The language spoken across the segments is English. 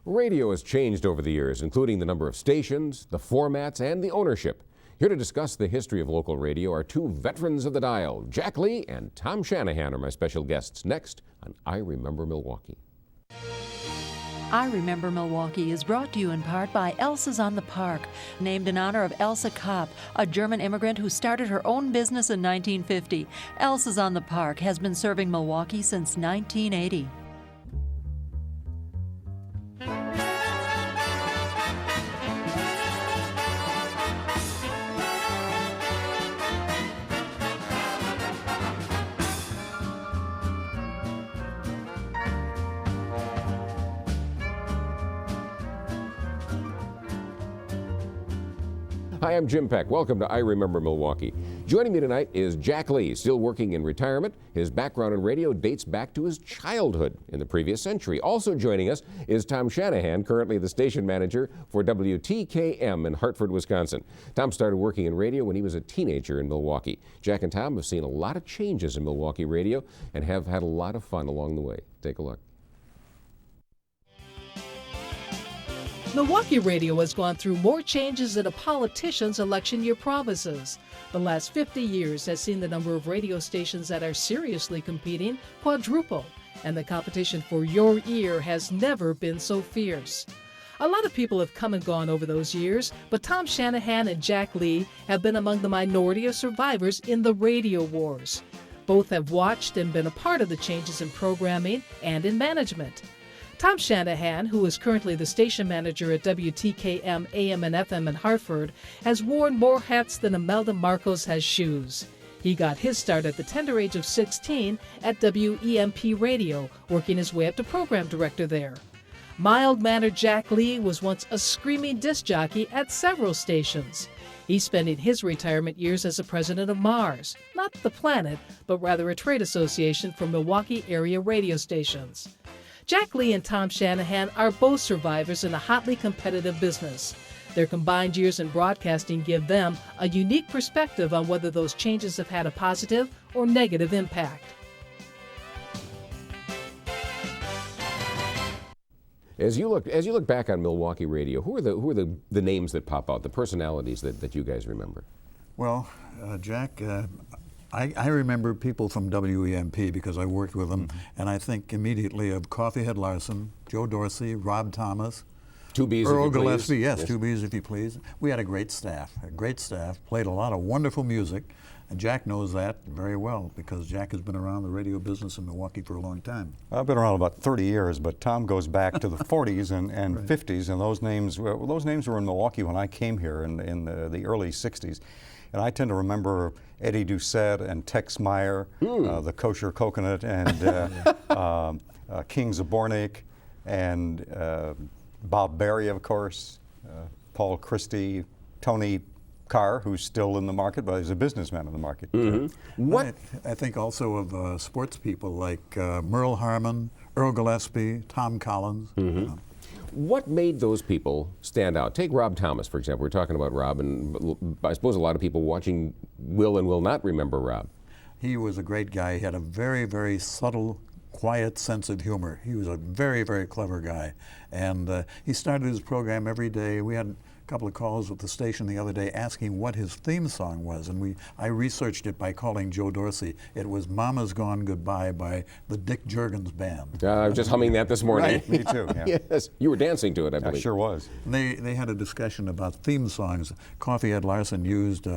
Radio has changed over the years, including the number of stations, the formats, and the ownership. Here to discuss the history of local radio are two veterans of the dial. Jack Lee and Tom Shanahan are my special guests next on I Remember Milwaukee. I Remember Milwaukee is brought to you in part by Elsa's on the Park, named in honor of Elsa Kopp, a German immigrant who started her own business in 1950. Elsa's on the Park has been serving Milwaukee since 1980. Hi, I'm Jim Peck. Welcome to I Remember Milwaukee. Joining me tonight is Jack Lee, still working in retirement. His background in radio dates back to his childhood in the previous century. Also joining us is Tom Shanahan, currently the station manager for WTKM in Hartford, Wisconsin. Tom started working in radio when he was a teenager in Milwaukee. Jack and Tom have seen a lot of changes in Milwaukee radio and have had a lot of fun along the way. Take a look. Milwaukee radio has gone through more changes than a politician's election year promises. The last 50 years has seen the number of radio stations that are seriously competing quadruple, and the competition for your ear has never been so fierce. A lot of people have come and gone over those years, but Tom Shanahan and Jack Lee have been among the minority of survivors in the radio wars. Both have watched and been a part of the changes in programming and in management. Tom Shanahan, who is currently the station manager at WTKM AM and FM in Hartford, has worn more hats than Imelda Marcos has shoes. He got his start at the tender age of 16 at WEMP Radio, working his way up to program director there. Mild-mannered Jack Lee was once a screaming disc jockey at several stations. He's spending his retirement years as the president of Mars, not the planet, but rather a trade association for Milwaukee area radio stations. Jack Lee and Tom Shanahan are both survivors in a hotly competitive business. Their combined years in broadcasting give them a unique perspective on whether those changes have had a positive or negative impact. As you look back on Milwaukee radio, who are the names that pop out, the personalities that you guys remember? Well, Jack, I remember people from WEMP because I worked with them, and I think immediately of Coffeehead Larson, Joe Dorsey, Rob Thomas, Two B's Earl if you Gillespie, please. yes, Two B's if you please. We had a great staff, played a lot of wonderful music, and Jack knows that very well because Jack has been around the radio business in Milwaukee for a long time. I've been around about 30 years, but Tom goes back to the 40s and Right. 50s, and those names were in Milwaukee when I came here in the early 60s. And I tend to remember Eddie Doucette and Tex Meyer, the Kosher Coconut, and King Zabornik, and Bob Berry, of course, Paul Christie, Tony Carr, who's still in the market, but he's a businessman in the market. Mm-hmm. What? I think also of sports people like Merle Harmon, Earl Gillespie, Tom Collins. Mm-hmm. What made those people stand out? Take Rob Thomas, for example. We're talking about Rob, and I suppose a lot of people watching will and will not remember Rob. He was a great guy. He had a very, very subtle, quiet sense of humor. He was a very, very clever guy. And he started his program every day. We had a couple of calls with the station the other day asking what his theme song was, and I researched it by calling Joe Dorsey. It was Mama's Gone Goodbye by the Dick Jurgens Band. I was just humming that this morning. Right. Me too, yeah. Yes, you were dancing to it, I believe. I sure was. And they had a discussion about theme songs. Coffeehead Larson used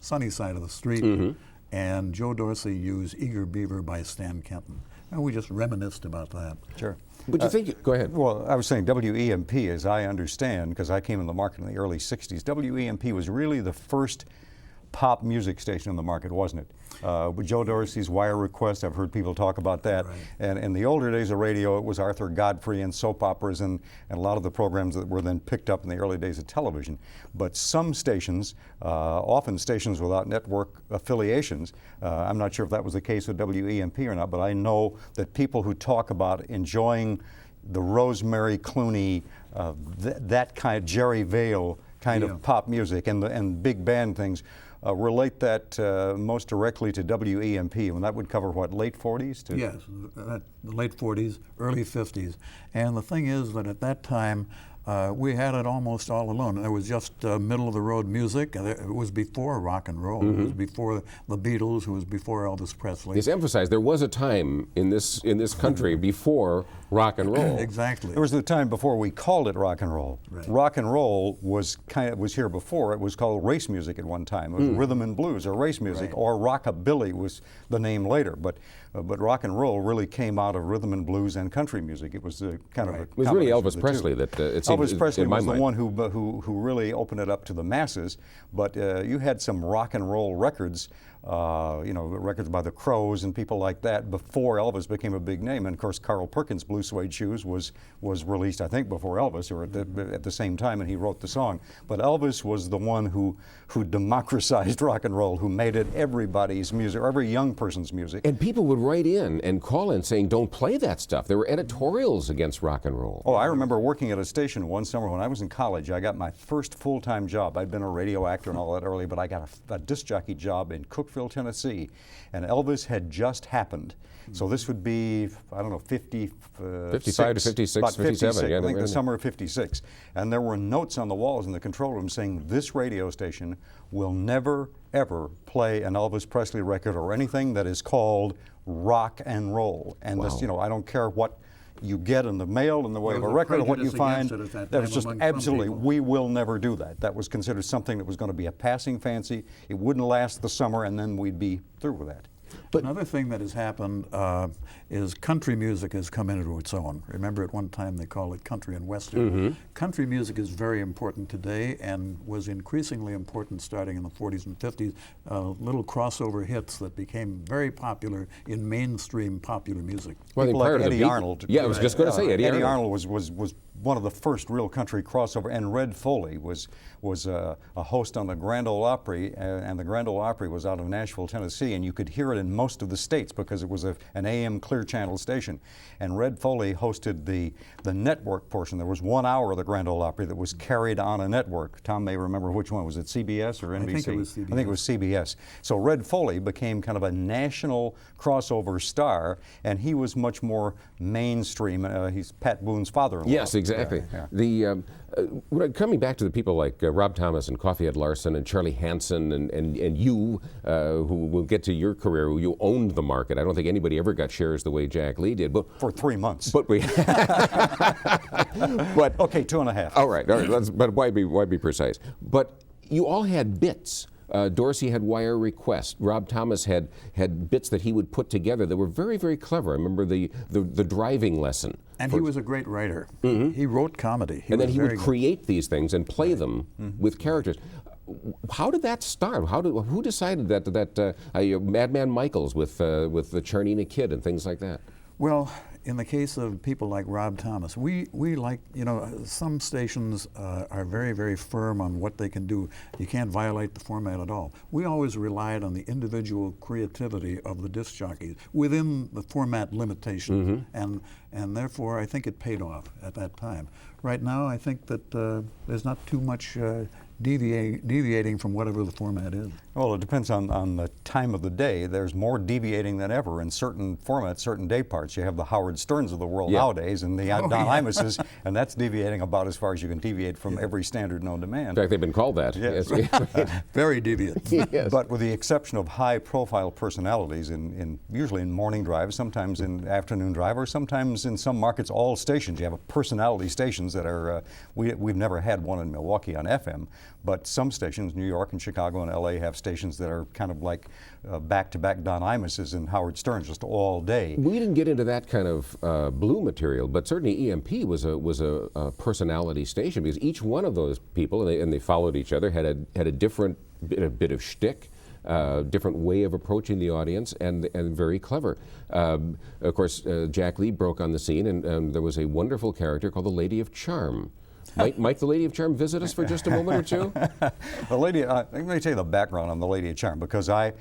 Sunny Side of the Street, and Joe Dorsey used Eager Beaver by Stan Kenton. And we just reminisced about that. Sure. But you think, go ahead. Well, I was saying WEMP, as I understand, because I came in the market in the early 60s, WEMP was really the first pop music station in the market, wasn't it? With Joe Dorsey's Wire Request, I've heard people talk about that. Right. And in the older days of radio, it was Arthur Godfrey and soap operas and a lot of the programs that were then picked up in the early days of television. But some stations, often stations without network affiliations, I'm not sure if that was the case with WEMP or not, but I know that people who talk about enjoying the Rosemary Clooney, that kind of Jerry Vale kind of pop music and big band things. Relate that most directly to WEMP, and that would cover what, late 40s? Yes, the late 40s, early 50s. And the thing is that at that time, we had it almost all alone. It was just middle-of-the-road music. It was before rock and roll. It was before the Beatles. It was before Elvis Presley. It's emphasized there was a time in this country before rock and roll. Exactly. There was the time before we called it rock and roll. Right. Rock and roll was here before. It was called race music at one time. It was rhythm and blues or race music, or rockabilly was the name later. But rock and roll really came out of rhythm and blues and country music. It was kind of a It was really Elvis Presley that it seemed, Elvis Presley in my was the mind. one who really opened it up to the masses. But you had some rock and roll records, records by the Crows and people like that before Elvis became a big name. And of course, Carl Perkins' Blue Suede Shoes was released, I think, before Elvis, or at the same time, and he wrote the song. But Elvis was the one who democratized rock and roll, who made it everybody's music, every young person's music. And people would write in and call in saying, don't play that stuff. There were editorials against rock and roll. Oh, I remember working at a station one summer when I was in college. I got my first full-time job. I'd been a radio actor and all that early, but I got a disc jockey job in Cookeville, Tennessee, and Elvis had just happened. So this would be, I don't know, 55 to 56, about 57. I think the summer of 56. And there were notes on the walls in the control room saying, this radio station will never, ever play an Elvis Presley record or anything that is called rock and roll. And this, I don't care what you get in the mail in the way of a record or what you find. That was just absolutely, we will never do that. That was considered something that was going to be a passing fancy. It wouldn't last the summer, and then we'd be through with that. But another thing that has happened is country music has come into its own. Remember, at one time they called it country and western. Country music is very important today and was increasingly important starting in the 40s and 50s. Little crossover hits that became very popular in mainstream popular music. Well, People like Eddie Arnold. Yeah, I was just going to say Eddie Arnold was one of the first real country crossover, and Red Foley was a host on the Grand Ole Opry, and the Grand Ole Opry was out of Nashville, Tennessee, and you could hear it in most of the states because it was an AM clear channel station. And Red Foley hosted the network portion. There was 1 hour of the Grand Ole Opry that was carried on a network. Tom may remember which one. Was it CBS or NBC? I think it was CBS. I think it was CBS. So Red Foley became kind of a national crossover star, and he was much more mainstream. He's Pat Boone's father-in-law. Yes, exactly. The coming back to the people like Rob Thomas and Coffeehead Larson and Charlie Hansen and you, who will get to your career, who you owned the market. I don't think anybody ever got shares the way Jack Lee did. But for 3 months. But we. But okay, 2.5. All right. But why be precise? But you all had bits. Dorsey had wire request. Rob Thomas had bits that he would put together that were very, very clever. I remember the driving lesson. And he was a great writer. He wrote comedy. And then he would create these things and play them with characters. How did that start? Who decided that Madman Michaels with the Charnina Kid and things like that? Well, in the case of people like Rob Thomas, we like, some stations are very, very firm on what they can do. You can't violate the format at all. We always relied on the individual creativity of the disc jockeys within the format limitations, and therefore I think it paid off at that time. Right now, I think that there's not too much deviating from whatever the format is. Well, it depends on the time of the day. There's more deviating than ever in certain formats, certain day parts. You have the Howard Sterns of the world nowadays and the Don Imuses, and that's deviating about as far as you can deviate from every standard known to man. In fact, they've been called that. Yes. Very deviant. Yes. But with the exception of high-profile personalities, usually in morning drive, sometimes in afternoon drive, or sometimes in some markets, all stations. You have personality stations that are, we've never had one in Milwaukee on FM, but some stations, New York and Chicago and LA, have stations that are kind of like back-to-back Don Imuses and Howard Sterns just all day. We didn't get into that kind of blue material, but certainly EMP was a personality station because each one of those people, and they followed each other, had a different bit of shtick. Different way of approaching the audience, and very clever. Of course, Jack Lee broke on the scene, and there was a wonderful character called the Lady of Charm. Might the Lady of Charm visit us for just a moment or two? The lady, let me tell you the background on the Lady of Charm, because I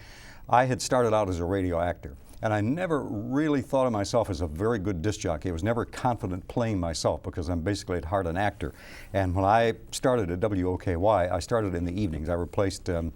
had started out as a radio actor, And I never really thought of myself as a very good disc jockey. I was never confident playing myself because I'm basically at heart an actor. And when I started at WOKY, I started in the evenings. I replaced, I'm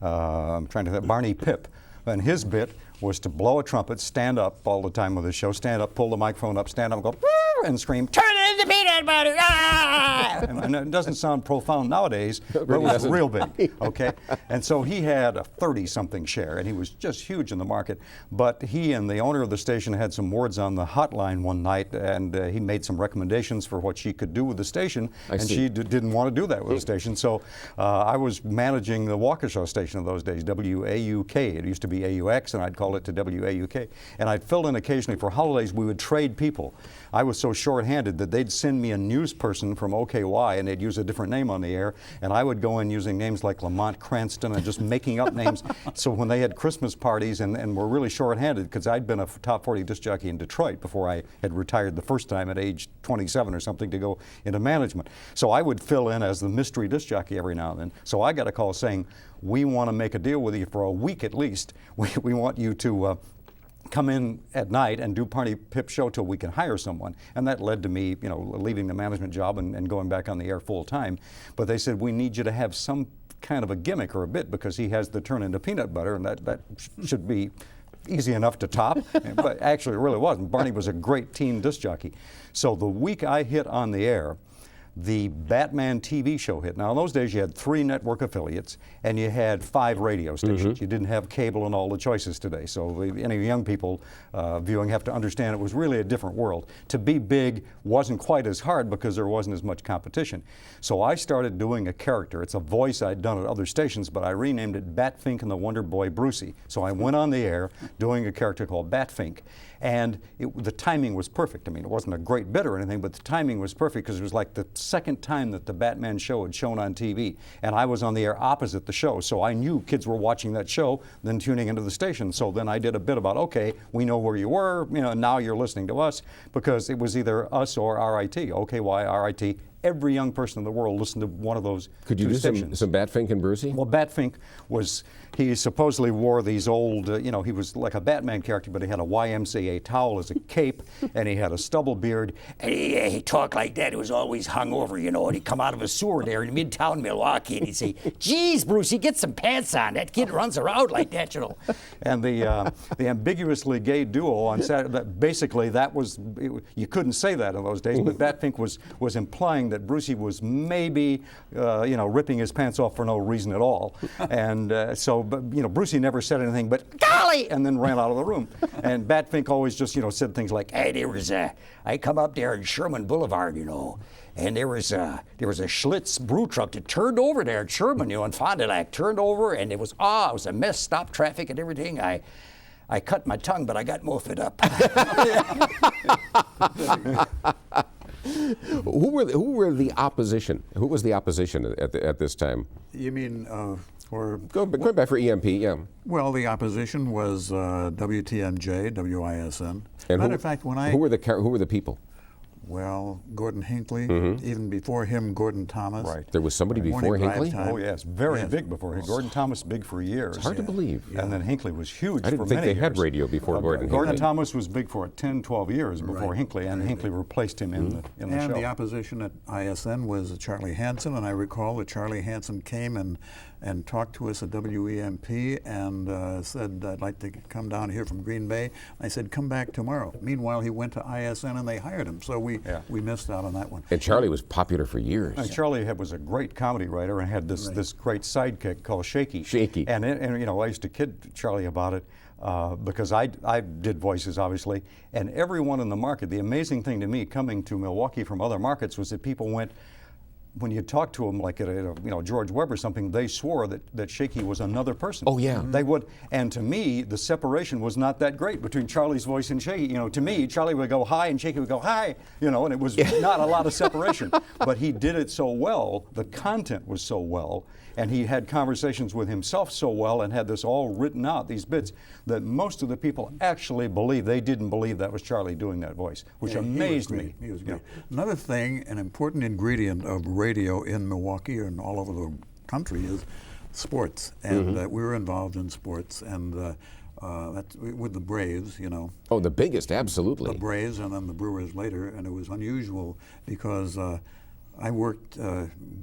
trying to think, Barney Pip. And his bit was to blow a trumpet, stand up all the time with his show, stand up, pull the microphone up, stand up, and go, "Woo!" and scream, "Turn it into peanut butter!" Ah! And it doesn't sound profound nowadays, but it was real big, okay? And so he had a 30-something share, and he was just huge in the market. But he and the owner of the station had some words on the hotline one night, and he made some recommendations for what she could do with the station, and she didn't want to do that with the station. So I was managing the Waukesha station of those days, WAUK. It used to be AUX, and I'd call it to WAUK. And I'd fill in occasionally for holidays. We would trade people. I was so short-handed that they'd send me a news person from OKY, and they'd use a different name on the air, and I would go in using names like Lamont Cranston and just making up names. So when they had Christmas parties and were really short-handed, because I'd been a top 40 disc jockey in Detroit before I had retired the first time at age 27 or something to go into management. So I would fill in as the mystery disc jockey every now and then. So I got a call saying, "We want to make a deal with you for a week at least. We want you to come in at night and do Barney Pip's show till we can hire someone." And that led to me, leaving the management job and going back on the air full time. But they said, "We need you to have some kind of a gimmick or a bit because he has the turn into peanut butter, and that should be easy enough to top." But actually it really wasn't. Barney was a great teen disc jockey. So the week I hit on the air, the Batman TV show hit. Now, in those days, you had 3 network affiliates, and you had 5 radio stations. You didn't have cable and all the choices today. So any young people viewing have to understand it was really a different world. To be big wasn't quite as hard because there wasn't as much competition. So I started doing a character. It's a voice I'd done at other stations, but I renamed it Batfink and the Wonder Boy Brucey. So I went on the air doing a character called Batfink. And the timing was perfect. I mean, it wasn't a great bit or anything, but the timing was perfect because it was like the second time that the Batman show had shown on TV. And I was on the air opposite the show. So I knew kids were watching that show, then tuning into the station. So then I did a bit about, okay, we know where you were, now you're listening to us, because it was either us or RIT, OKY, RIT. Every young person in the world listened to one of those. Could you do some Batfink and Brucey? Well, Batfink was, he supposedly wore these old, he was like a Batman character, but he had a YMCA towel as a cape, and he had a stubble beard, and he talked like that. He was always hungover, and he'd come out of a sewer there in Midtown Milwaukee, and he'd say, "Geez, Brucey, get some pants on. That kid runs around like that, And the ambiguously gay duo on Saturday, basically that was, you couldn't say that in those days, but Batfink was implying that Brucey was maybe, ripping his pants off for no reason at all. And but Brucey never said anything but, "Golly!" and then ran out of the room. And Batfink always just, said things like, "Hey, I come up there in Sherman Boulevard, and there was a Schlitz brew truck that turned over there at Sherman, in Fond du Lac, turned over, and it was a mess, stopped traffic and everything. I cut my tongue, but I got most of it up." Who were the opposition? Who was the opposition at this time? You mean going back for EMP? Yeah. Well, the opposition was WTMJ, WISN. And matter of fact, who were the people? Well, Gordon Hinckley, even before him, Gordon Thomas. Right. There was somebody before Hinckley? Oh, yes, very big before him. Gordon Thomas, big for years. It's hard to believe. Yeah. And then Hinckley was huge I didn't for think many they had years. radio before Gordon Hinckley. Gordon Thomas was big for 10, 12 years before Hinckley, and Hinckley replaced him in the show. And the opposition at ISN was Charlie Hansen, and I recall that Charlie Hansen came and talked to us at WEMP and said, "I'd like to come down here from Green Bay." I said, "Come back tomorrow." Meanwhile, he went to ISN and they hired him, so we missed out on that one. And Charlie was popular for years. And Charlie was a great comedy writer and had this great sidekick called Shaky. Shaky. And I used to kid Charlie about it because I did voices, obviously, and everyone in the market, the amazing thing to me coming to Milwaukee from other markets was that people went, when you talk to them like at George Webb or something, they swore that Shaky was another person. Oh yeah. They would, and to me, the separation was not that great between Charlie's voice and Shaky. To me, Charlie would go hi and Shaky would go hi, and it was not a lot of separation. But he did it so well, the content was so well, and he had conversations with himself so well and had this all written out, these bits, that most of the people actually didn't believe that was Charlie doing that voice, which amazed me. He was great. Another thing, an important ingredient of radio in Milwaukee and all over the country is sports. And we were involved in sports. And That's with the Braves, you know. Oh, the biggest, absolutely. The Braves and then the Brewers later, and it was unusual because I worked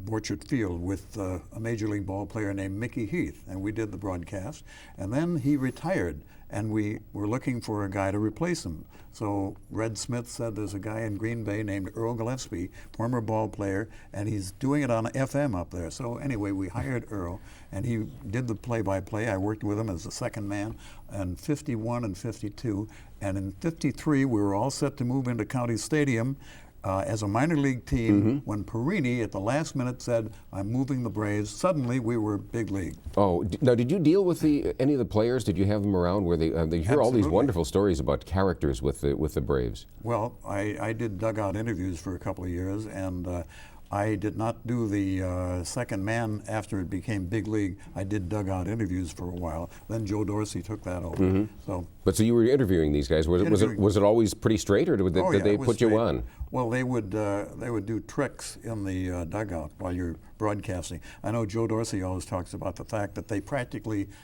Borchert Field with a Major League ball player named Mickey Heath, and we did the broadcast. And then he retired, and we were looking for a guy to replace him. So Red Smith said there's a guy in Green Bay named Earl Gillespie, former ball player, and he's doing it on FM up there. So anyway, we hired Earl, and he did the play-by-play. I worked with him as the second man in 51 and 52. And in 53, we were all set to move into County Stadium as a minor league team. When Perini at the last minute said, "I'm moving the Braves," suddenly we were big league. Oh, now did you deal with any of the players? Did you have them around where they hear all these Absolutely. wonderful stories about characters with the Braves? Well, I did dugout interviews for a couple of years, and I did not do the second man after it became big league. I did dugout interviews for a while. Then Joe Dorsey took that over. So you were interviewing these guys. Was it always pretty straight, or did Oh, they yeah, it was put you straight. on? Well, they would do tricks in the dugout while you're broadcasting. I know Joe Dorsey always talks about the fact that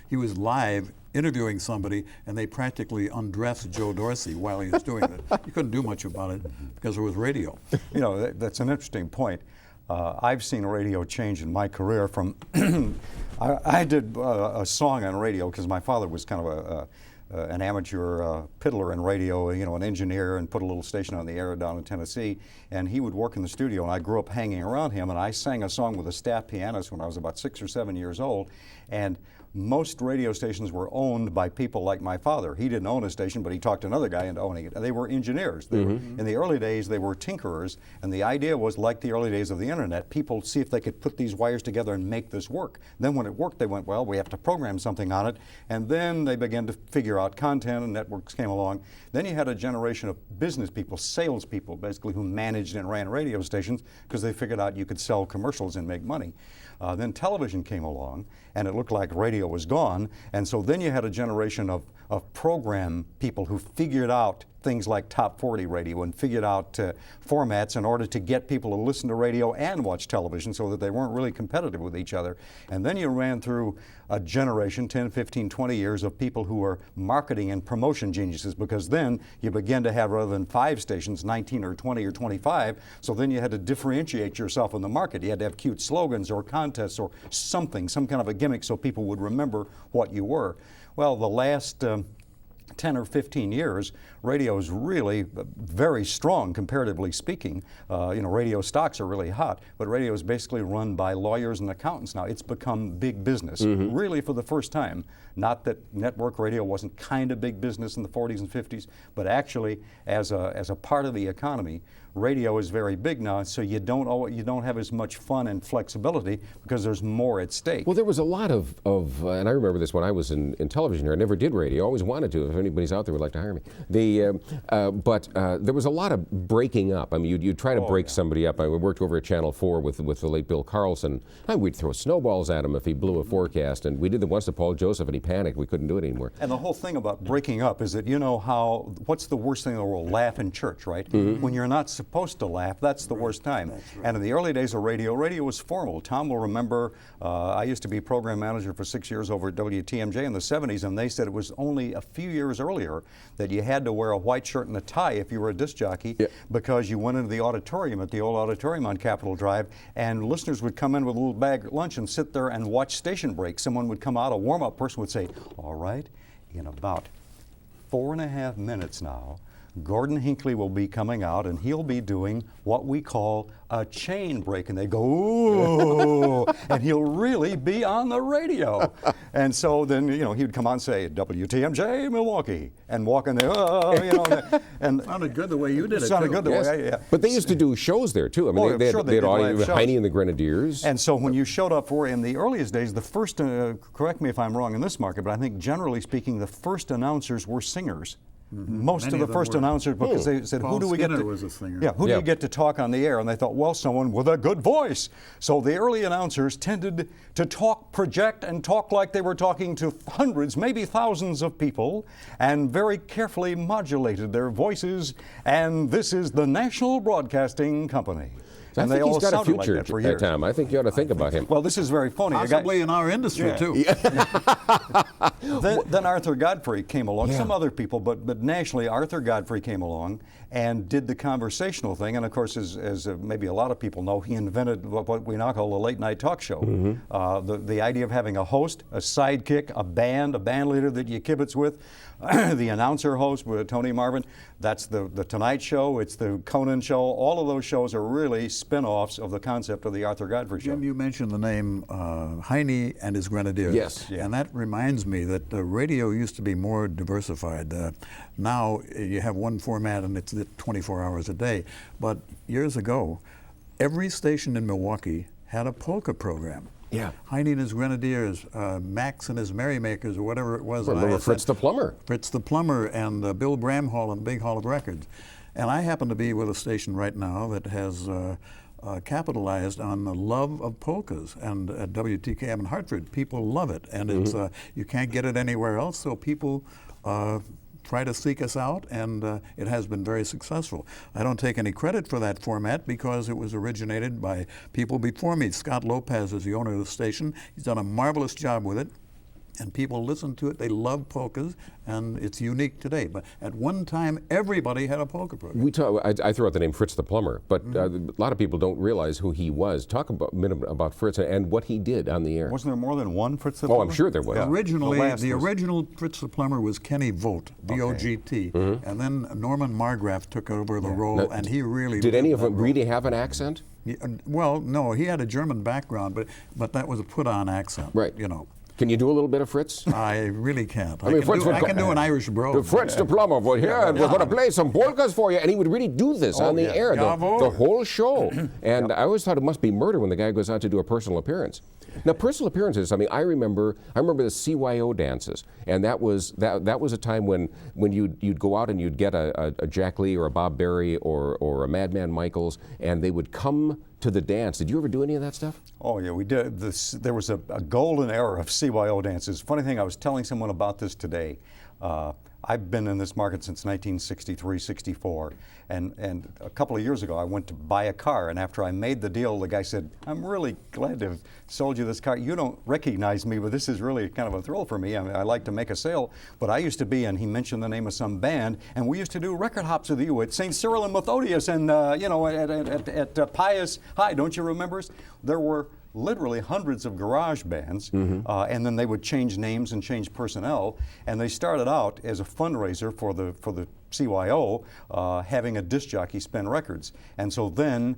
he was live interviewing somebody, and they practically undressed Joe Dorsey while he was doing it. You couldn't do much about it because it was radio. You know, that's an interesting point. I've seen radio change in my career from, I did a song on radio because my father was kind of an amateur piddler in radio, you know, an engineer, and put a little station on the air down in Tennessee. And he would work in the studio, and I grew up hanging around him, and I sang a song with a staff pianist when I was about 6 or 7 years old. And most radio stations were owned by people like my father. He didn't own a station, but he talked another guy into owning it. And they were engineers. They were, in the early days, they were tinkerers. And the idea was, like the early days of the internet, people see if they could put these wires together and make this work. Then when it worked, they went, well, we have to program something on it. And then they began to figure out content, and networks came along. Then you had a generation of business people, salespeople, basically, who managed and ran radio stations because they figured out you could sell commercials and make money. Then television came along, and it looked like radio was gone. And so then you had a generation of program people who figured out things like Top 40 radio and figured out formats in order to get people to listen to radio and watch television so that they weren't really competitive with each other. And then you ran through a generation, 10, 15, 20 years, of people who were marketing and promotion geniuses, because then you began to have, rather than 5 stations, 19 or 20 or 25. So then you had to differentiate yourself in the market. You had to have cute slogans or contests or something, some kind of a gimmick so people would remember what you were. Well, the last 10 or 15 years, radio is really very strong, comparatively speaking. You know, radio stocks are really hot, but radio is basically run by lawyers and accountants now. It's become big business, really, for the first time. Not that network radio wasn't kind of big business in the 40s and 50s, but actually, as a part of the economy, radio is very big now, so you don't have as much fun and flexibility because there's more at stake. Well, there was a lot of and I remember this when I was in television here. I never did radio. I always wanted to. If anybody's out there would like to hire me. But there was a lot of breaking up. I mean, you'd try to break somebody up. I worked over at Channel 4 with the late Bill Carlson. And we'd throw snowballs at him if he blew a forecast. And we did it once to Paul Joseph, and he panicked. We couldn't do it anymore. And the whole thing about breaking up is that, you know what's the worst thing in the world? Laugh in church, right? When you're not supposed to laugh, that's the worst time. Right. And in the early days of radio was formal. Tom will remember, I used to be program manager for 6 years over at WTMJ in the 70s, and they said it was only a few years earlier that you had to wear a white shirt and a tie if you were a disc jockey, because you went into the auditorium at the old auditorium on Capitol Drive, and listeners would come in with a little bag at lunch and sit there and watch station breaks. Someone would come out, a warm-up person would say, all right, in about 4.5 minutes now, Gordon Hinckley will be coming out, and he'll be doing what we call a chain break. And they go, ooh, and he'll really be on the radio. And so then, you know, he would come on and say, WTMJ Milwaukee, and walk in there, you know. And sounded good the way you did it. Sounded good the way, yeah. But they used to do shows there, too. I mean, they had audience, Heine and the Grenadiers. And so when you showed up in the earliest days, the first, correct me if I'm wrong in this market, but I think generally speaking, the first announcers were singers. Most of the first announcers, because they said, Paul who do we get Skinner to? Was a singer. Yeah, who do you get to talk on the air? And they thought, well, someone with a good voice. So the early announcers tended to project and talk like they were talking to hundreds, maybe thousands of people, and very carefully modulated their voices. And this is the National Broadcasting Company. I And think they all he's got a sounded like future, that for years. Tom. I think you ought to think about him. Well, this is very funny. Possibly in our industry, too. Then Arthur Godfrey came along, Yeah. some other people, but nationally, Arthur Godfrey came along and did the conversational thing. And of course, as maybe a lot of people know, he invented what we now call a late night talk show. The idea of having a host, a sidekick, a band leader that you kibitz with, the announcer host with Tony Marvin. That's the Tonight Show, it's the Conan Show. All of those shows are really spin-offs of the concept of the Arthur Godfrey Show. Jim, you mentioned the name Heine and his Grenadiers. Yes. Yeah. And that reminds me that radio used to be more diversified. Now you have one format and it's 24 hours a day. But years ago, every station in Milwaukee had a polka program. Yeah. Heine and his Grenadiers, Max and his Merrymakers, or whatever it was. Remember Fritz the Plumber? Fritz the Plumber and Bill Bramhall and Big Hall of Records. And I happen to be with a station right now that has capitalized on the love of polkas. And at WTKM in Hartford, people love it. And it's you can't get it anywhere else, so people try to seek us out, and it has been very successful. I don't take any credit for that format because it was originated by people before me. Scott Lopez is the owner of the station. He's done a marvelous job with it. And people listen to it. They love polkas, and it's unique today. But at one time, everybody had a polka program. I throw out the name Fritz the Plumber, but a lot of people don't realize who he was. Talk a minute about Fritz and what he did on the air. Wasn't there more than one Fritz the Plumber? Oh, I'm sure there was. Yeah. Originally, The original Fritz the Plumber was Kenny Vogt, V-O-G-T, and then Norman Margraf took over the role, Now, and he really Did any of that them role. really have an accent? Yeah, well, no, he had a German background, but that was a put-on accent. Right. You know. Can you do a little bit of Fritz? I really can't. I mean, Fritz would I can do an Irish brogue. Fritz the Plumber, well, here, we're going to play some polkas for you. And he would really do this on the air, the whole show. And I always thought it must be murder when the guy goes out to do a personal appearance. Now, personal appearances, I mean, I remember the CYO dances. And that was a time when you'd go out and you'd get a Jack Lee or a Bob Berry or a Madman Michaels, and they would come to the dance. Did you ever do any of that stuff? Oh, yeah, we did. There was a golden era of CYO dances. Funny thing, I was telling someone about this today. I've been in this market since 1963, 64, and a couple of years ago I went to buy a car, and after I made the deal, the guy said, "I'm really glad to have sold you this car. You don't recognize me, but this is really kind of a thrill for me. I mean, I like to make a sale, but I used to be," and he mentioned the name of some band, "and we used to do record hops with you at St. Cyril and Methodius and, at Pius High. Don't you remember us?" There were literally hundreds of garage bands, and then they would change names and change personnel. And they started out as a fundraiser for the CYO, having a disc jockey spin records. And so then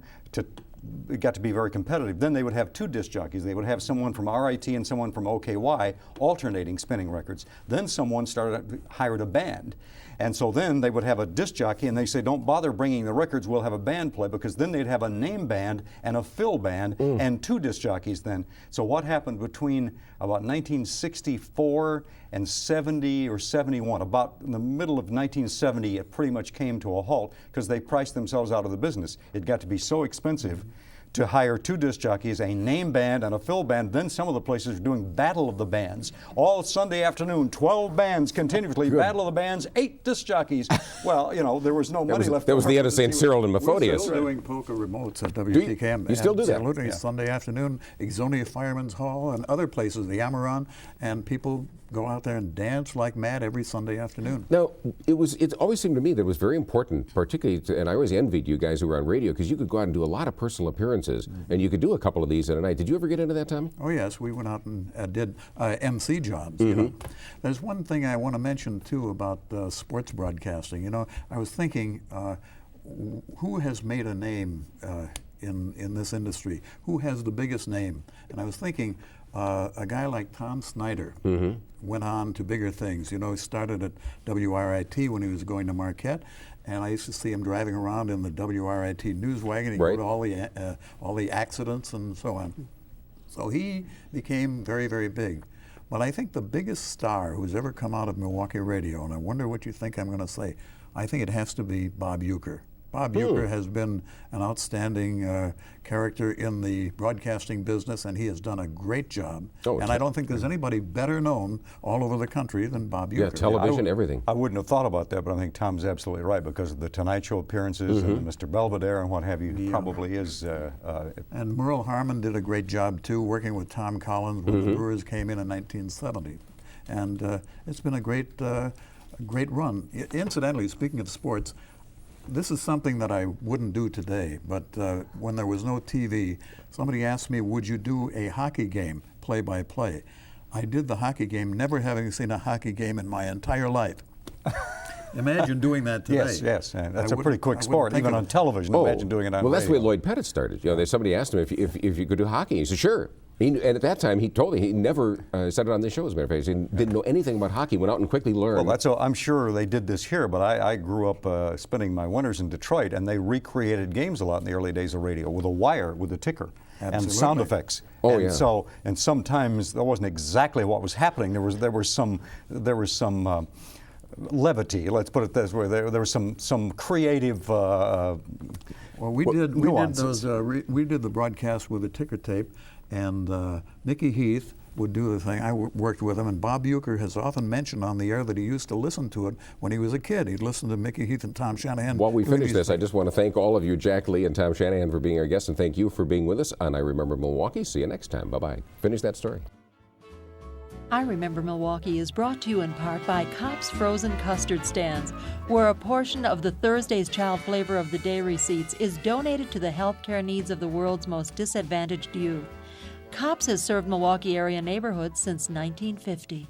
it got to be very competitive. Then they would have two disc jockeys. They would have someone from RIT and someone from OKY alternating spinning records. Then someone hired a band. And so then they would have a disc jockey, and they say, "Don't bother bringing the records, we'll have a band play," because then they'd have a name band and a fill band and two disc jockeys then. So what happened between about 1964 and 70 or 71, about in the middle of 1970, it pretty much came to a halt because they priced themselves out of the business. It got to be so expensive to hire two disc jockeys, a name band and a fill band. Then some of the places are doing Battle of the Bands. All Sunday afternoon, 12 bands continuously, Battle of the Bands, 8 disc jockeys. Well, there was no money left. That was the end of St. Cyril and Methodius. We're still doing polka remotes at WTKM. You still do that? Absolutely. Sunday afternoon, Ixonia Fireman's Hall and other places, the Amaran, and people go out there and dance like mad every Sunday afternoon. Now, it always seemed to me that it was very important, particularly, and I always envied you guys who were on radio, because you could go out and do a lot of personal appearances, and you could do a couple of these in a night. Did you ever get into that, Tom? Oh, yes. We went out and did MC jobs, There's one thing I want to mention, too, about sports broadcasting. I was thinking, who has made a name in this industry? Who has the biggest name? And I was thinking, a guy like Tom Snyder went on to bigger things. He started at WRIT when he was going to Marquette, and I used to see him driving around in the WRIT news wagon. He'd go to all the accidents and so on. So he became very, very big. But I think the biggest star who's ever come out of Milwaukee radio, and I wonder what you think I'm going to say, I think it has to be Bob Uecker. Bob Uecker has been an outstanding character in the broadcasting business, and he has done a great job. And I don't think there's anybody better known all over the country than Bob Uecker. Yeah, television, everything. I wouldn't have thought about that, but I think Tom's absolutely right because of the Tonight Show appearances and Mr. Belvedere and what have you. He probably is. And Merle Harmon did a great job too, working with Tom Collins when the Brewers came in 1970. And it's been a great run. Incidentally, speaking of sports, this is something that I wouldn't do today, but when there was no TV, somebody asked me, would you do a hockey game, play-by-play? I did the hockey game, never having seen a hockey game in my entire life. Imagine doing that today. Yes, and that's a pretty quick sport, even on television. Imagine doing it on radio. Well, that's the way Lloyd Pettit started. You know, somebody asked him if you could do hockey. He said, sure. And at that time, he told me he never said it on this show, as a matter of fact. He didn't know anything about hockey, went out and quickly learned. Well, I'm sure they did this here, but I grew up spending my winters in Detroit, and they recreated games a lot in the early days of radio with a wire, with a ticker, and sound effects. And sometimes that wasn't exactly what was happening. There was some levity. Let's put it this way. There was some creative. Well, we did the broadcast with a ticker tape. And Nicky Heath would do the thing. I worked with him, and Bob Uecker has often mentioned on the air that he used to listen to it when he was a kid. He'd listen to Mickey Heath and Tom Shanahan. While we finish this, I just want to thank all of you, Jack Lee and Tom Shanahan, for being our guests, and thank you for being with us on I Remember Milwaukee. See you next time. Bye-bye. Finish that story. I Remember Milwaukee is brought to you in part by Kopp's Frozen Custard Stands, where a portion of the Thursday's Child Flavor of the Day receipts is donated to the healthcare needs of the world's most disadvantaged youth. Kopp's has served Milwaukee area neighborhoods since 1950.